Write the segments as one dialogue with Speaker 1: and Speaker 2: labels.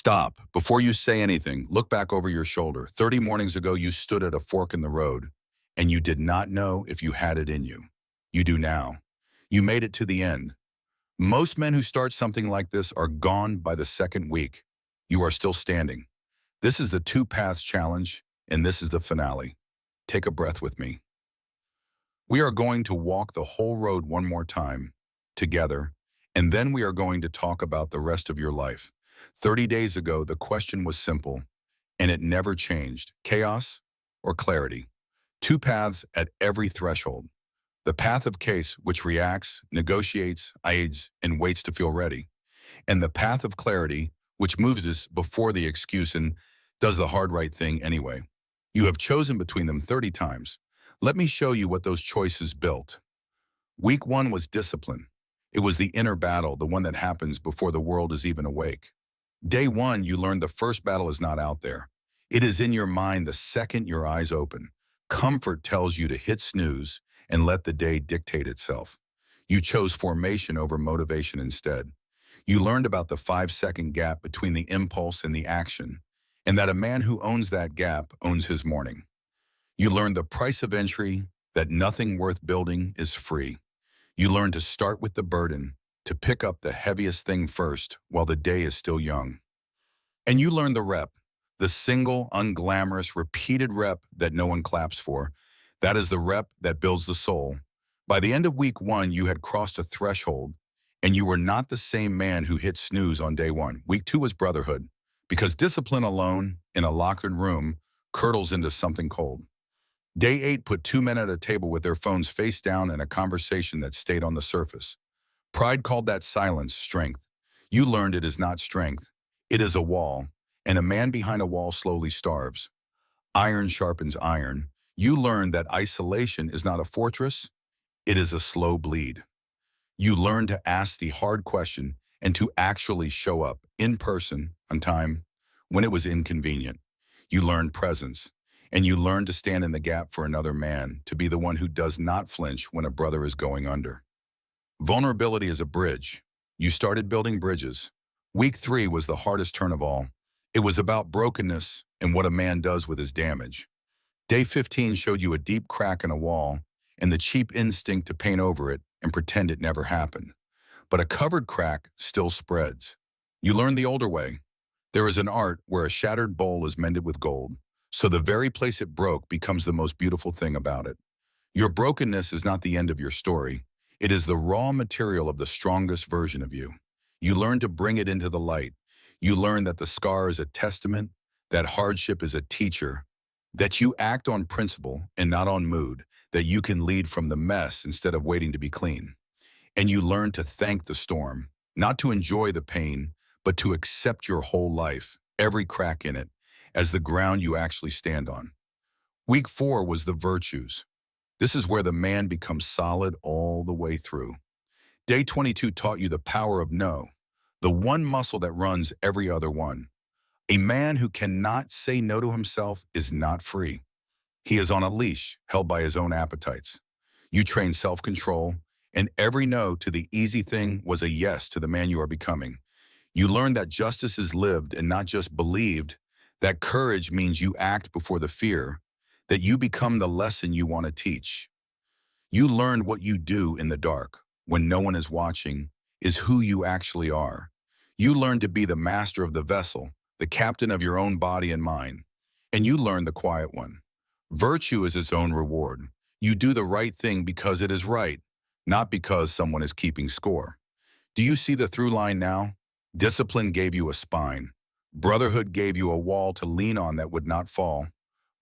Speaker 1: Stop. Before you say anything, look back over your shoulder. 30 mornings ago, you stood at a fork in the road, and you did not know if you had it in you. You do now. You made it to the end. Most men who start something like this are gone by the second week. You are still standing. This is the two paths challenge, and this is the finale. Take a breath with me. We are going to walk the whole road one more time, together, and then we are going to talk about the rest of your life. 30 days ago, the question was simple, and it never changed. Chaos or clarity? Two paths at every threshold. The path of case, which reacts, negotiates, aids, and waits to feel ready. And the path of clarity, which moves us before the excuse and does the hard right thing anyway. You have chosen between them 30 times. Let me show you what those choices built. Week one was discipline. It was the inner battle, the one that happens before the world is even awake. Day one, you learned the first battle is not out there. It is in your mind the second your eyes open. Comfort tells you to hit snooze and let the day dictate itself. You chose formation over motivation instead. You learned about the 5-second gap between the impulse and the action, and that a man who owns that gap owns his morning. You learned the price of entry, that nothing worth building is free. You learned to start with the burden, to pick up the heaviest thing first while the day is still young. And you learned the rep, the single, unglamorous, repeated rep that no one claps for. That is the rep that builds the soul. By the end of week one, you had crossed a threshold, and you were not the same man who hit snooze on day one. Week two was brotherhood, because discipline alone in a locked room curdles into something cold. Day 8 put two men at a table with their phones face down in a conversation that stayed on the surface. Pride called that silence strength. You learned it is not strength. It is a wall, and a man behind a wall slowly starves. Iron sharpens iron. You learned that isolation is not a fortress. It is a slow bleed. You learned to ask the hard question and to actually show up in person on time when it was inconvenient. You learned presence. And you learn to stand in the gap for another man, to be the one who does not flinch when a brother is going under. Vulnerability is a bridge. You started building bridges. Week 3 was the hardest turn of all. It was about brokenness and what a man does with his damage. Day 15 showed you a deep crack in a wall and the cheap instinct to paint over it and pretend it never happened. But a covered crack still spreads. You learned the older way. There is an art where a shattered bowl is mended with gold. So the very place it broke becomes the most beautiful thing about it. Your brokenness is not the end of your story. It is the raw material of the strongest version of you. You learn to bring it into the light. You learn that the scar is a testament, that hardship is a teacher, that you act on principle and not on mood, that you can lead from the mess instead of waiting to be clean. And you learn to thank the storm, not to enjoy the pain, but to accept your whole life, every crack in it, as the ground you actually stand on. Week 4 was the virtues. This is where the man becomes solid all the way through. Day 22 taught you the power of no, the one muscle that runs every other one. A man who cannot say no to himself is not free. He is on a leash, held by his own appetites. You train self-control, and every no to the easy thing was a yes to the man you are becoming. You learn that justice is lived and not just believed, that courage means you act before the fear, that you become the lesson you want to teach. You learned what you do in the dark, when no one is watching, is who you actually are. You learned to be the master of the vessel, the captain of your own body and mind. And you learned the quiet one. Virtue is its own reward. You do the right thing because it is right, not because someone is keeping score. Do you see the through line now? Discipline gave you a spine. Brotherhood gave you a wall to lean on that would not fall.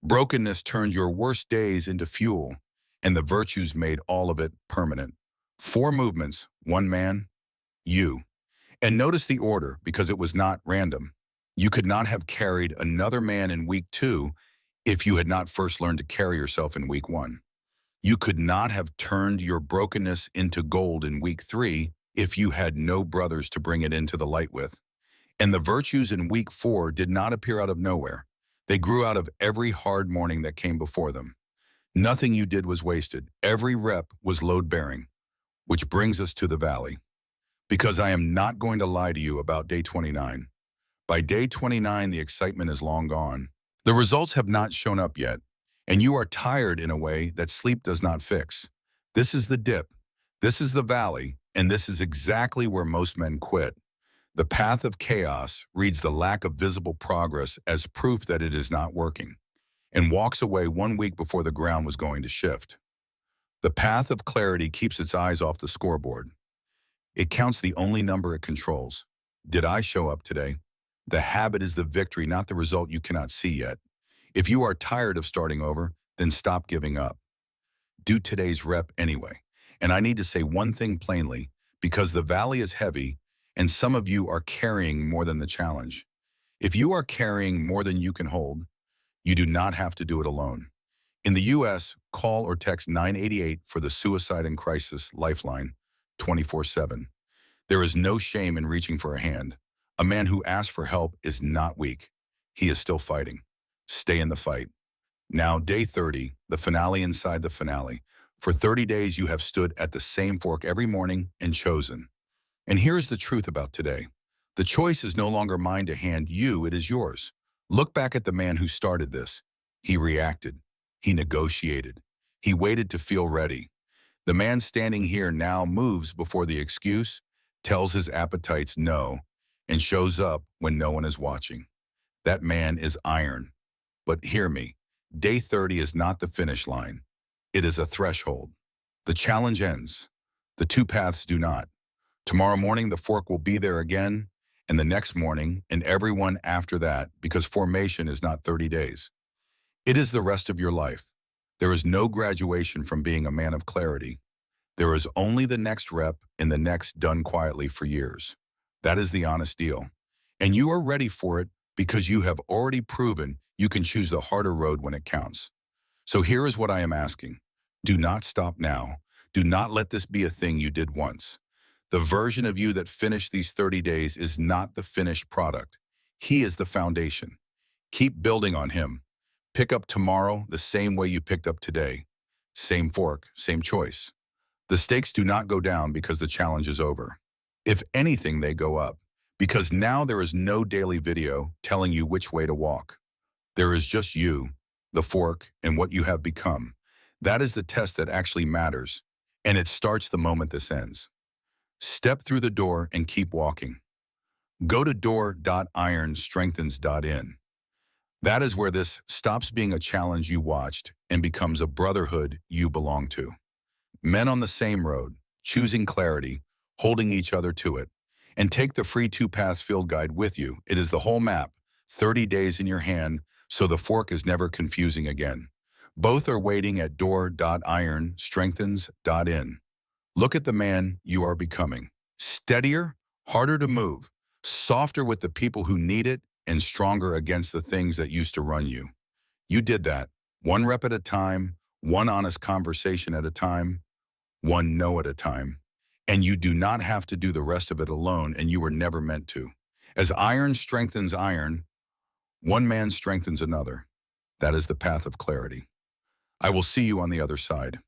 Speaker 1: Brokenness turned your worst days into fuel, and the virtues made all of it permanent. 4 movements, 1 man, you. And notice the order, because it was not random. You could not have carried another man in week 2 if you had not first learned to carry yourself in week 1. You could not have turned your brokenness into gold in week 3 if you had no brothers to bring it into the light with. And the virtues in week 4 did not appear out of nowhere. They grew out of every hard morning that came before them. Nothing you did was wasted. Every rep was load-bearing, which brings us to the valley. Because I am not going to lie to you about day 29. By day 29, the excitement is long gone. The results have not shown up yet, and you are tired in a way that sleep does not fix. This is the dip, this is the valley, and this is exactly where most men quit. The path of chaos reads the lack of visible progress as proof that it is not working, and walks away 1 week before the ground was going to shift. The path of clarity keeps its eyes off the scoreboard. It counts the only number it controls. Did I show up today? The habit is the victory, not the result you cannot see yet. If you are tired of starting over, then stop giving up. Do today's rep anyway. And I need to say one thing plainly, because the valley is heavy, and some of you are carrying more than the challenge. If you are carrying more than you can hold, you do not have to do it alone. In the U.S., call or text 988 for the Suicide and Crisis Lifeline 24/7. There is no shame in reaching for a hand. A man who asks for help is not weak. He is still fighting. Stay in the fight. Now, day 30, the finale inside the finale. For 30 days, you have stood at the same fork every morning and chosen. And here's the truth about today. The choice is no longer mine to hand you, it is yours. Look back at the man who started this. He reacted. He negotiated. He waited to feel ready. The man standing here now moves before the excuse, tells his appetites no, and shows up when no one is watching. That man is iron. But hear me, day 30 is not the finish line. It is a threshold. The challenge ends. The two paths do not. Tomorrow morning, the fork will be there again, and the next morning, and everyone after that, because formation is not 30 days. It is the rest of your life. There is no graduation from being a man of clarity. There is only the next rep and the next done quietly for years. That is the honest deal. And you are ready for it because you have already proven you can choose the harder road when it counts. So here is what I am asking. Do not stop now. Do not let this be a thing you did once. The version of you that finished these 30 days is not the finished product. He is the foundation. Keep building on him. Pick up tomorrow the same way you picked up today. Same fork, same choice. The stakes do not go down because the challenge is over. If anything, they go up, because now there is no daily video telling you which way to walk. There is just you, the fork, and what you have become. That is the test that actually matters, and it starts the moment this ends. Step through the door and keep walking. Go to door.ironstrengthens.in. That is where this stops being a challenge you watched and becomes a brotherhood you belong to. Men on the same road, choosing clarity, holding each other to it. And take the free 2-pass field guide with you. It is the whole map, 30 days in your hand, so the fork is never confusing again. Both are waiting at door.ironstrengthens.in. Look at the man you are becoming. Steadier, harder to move, softer with the people who need it, and stronger against the things that used to run you. You did that, one rep at a time, one honest conversation at a time, one no at a time. And you do not have to do the rest of it alone, and you were never meant to. As iron strengthens iron, one man strengthens another. That is the path of clarity. I will see you on the other side.